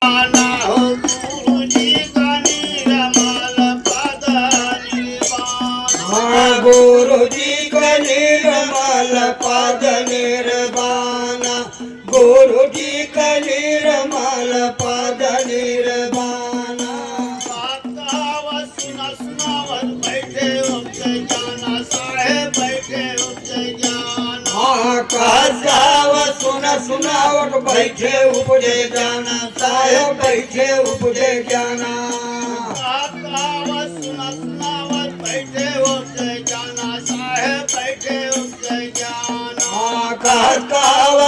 निर्वाणा हो गुरुजी का निर्मल पद निर्वाणा गुरुजी का निर्मल पद निर्वाणा गुरुजी का निर्मल पद निर्वाणा गाव सुनावत बैठे उपजय जाना साहेब बैठे उपजय जाना गाव सुनावट बैठे उपजे जाना साहेब बैठे उपजे जाना गाव सुनावत बैठे उपजय जाना साहेब बैठे उपजय जाना गाव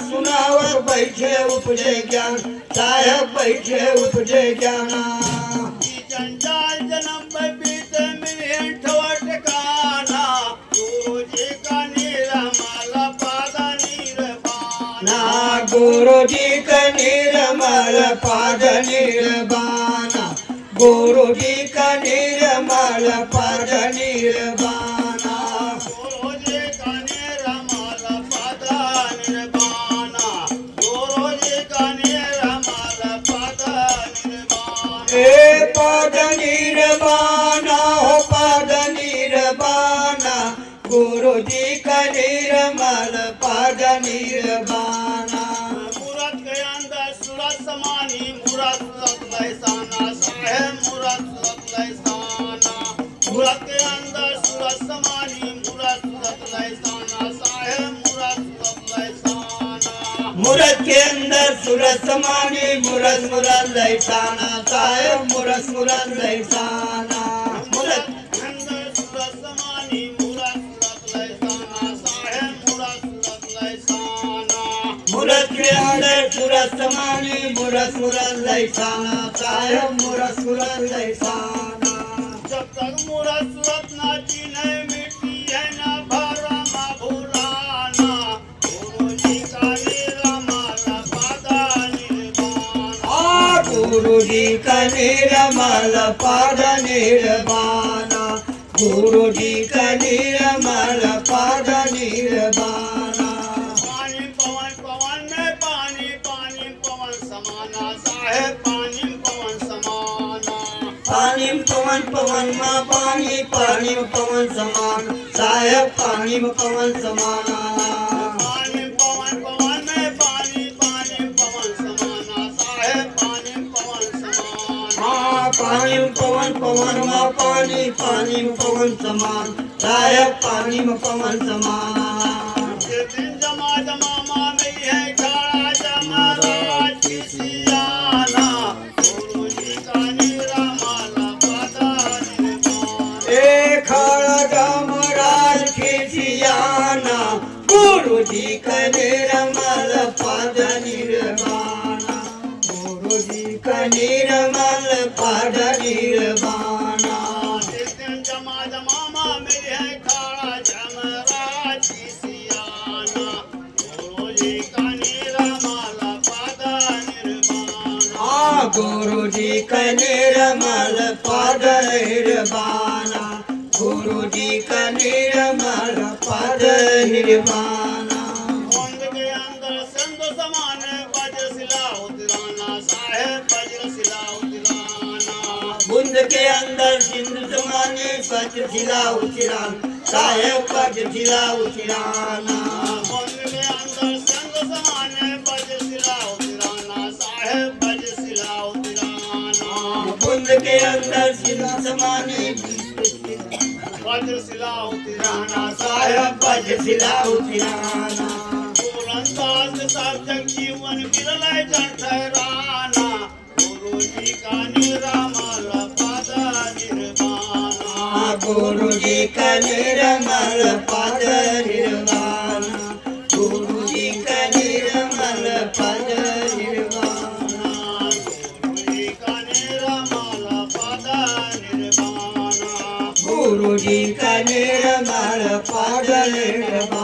सुनावट बैठे उपजे ज्ञान साहेब बैठे उपजे ज्ञाना जंजाल जन्म बीत मिले ठवट काना गुरुजी का निर्मल पद निर्वाणा गुरुजी का निर्मल पद निर्वाणा गुरुजी का निर्मल पद निर्वाणा गुरुजी का निर्मल पद निर्वाणा गुरुजी का निर्मल पद निर्वाणा ए पद निर्वाणा हो पद निर्वाणा गुरुजी का निर्मल पद निर्वाणा मूरत के अंदर सूरत समानी मूरत सूरत लैसाना साहेब मूरत सूरत लैसाना मूरत के अंदर सूरत समानी मूरत सूरत लैसाना साहेब मूरत सूरत लैसाना मूरत के अंदर सूरत समानी मूरत मूरत लैसाना साहेब मूरत मूरत लैसाना मूरत अंदर सूरत समानी मूरत सूरत लैसाना साहेब मूरत सूरत लैसाना मूरत के अंदर सूरत समानी मूरत मूरत लैसाना साहेब मूरत मूरत लैसाना जब तक मूरत सूरत नाची नहीं मिट्टी है ना भरमा भुलाना गुरुजी का निर्मल पद निर्वाणा गुरुजी का निर्मल पद निर्वाणा गुरुजी का निर्मल पद निर्वाणा पानी पवन पवन में पानी पानी पवन समाना साहेब पानी पवन समाना पानी पवन पवन में पानी पानी पवन समान साहेब पानी पवन समाना पानी पवन पवन में पानी पानी पवन समाना साहेब पानी पवन समाना पानी पवन पवन में पानी पानी पवन समान साहेब पानी पवन समाना ये दिन जमा जमा में है खाड़ा जमा राजी सियाना गुरुजी का निर्मल पद निर्वाणा ए खड़ा गमराज खिसियाना गुरुजी का निर्मल पद निर्वाणा गुरुजी का निर्मल पद निर्वाणा ये दिन जमा में है खाड़ा जमा राजी सियाना गुरुजी का निर्मल पद निर्वाणा गुरुजी का निर्मल पद निर्वाणा गुरुजी का निर्मल पद निर्वाणा कुंड के अंदर सिंध समान वज्र शिला उतराना साहेब वज्र शिला उतराना बुंद के अंदर सिंधु समाने वज्र शिला उचिरान साहेब वज्र शिला उचिराना कुंड के अंदर सिंध समान वज्र शिला उतराना साहेब वज्र शिला उतराना बुंद के अंदर सिंधु समाने वज्र शिला उतराना साहेब वज्र शिला उचिराना पूरनदास सब जग जीवन बिरलय जन ठहराना गुरुजी का निर्मल पद निर्वाणा गुरुजी का निर्मल पद निर्वाणा गुरुजी का निर्मल पद निर्वाणा गुरुजी का निर्मल पद निर्वाणा गुरुजी का निर्मल पद निर्वाणा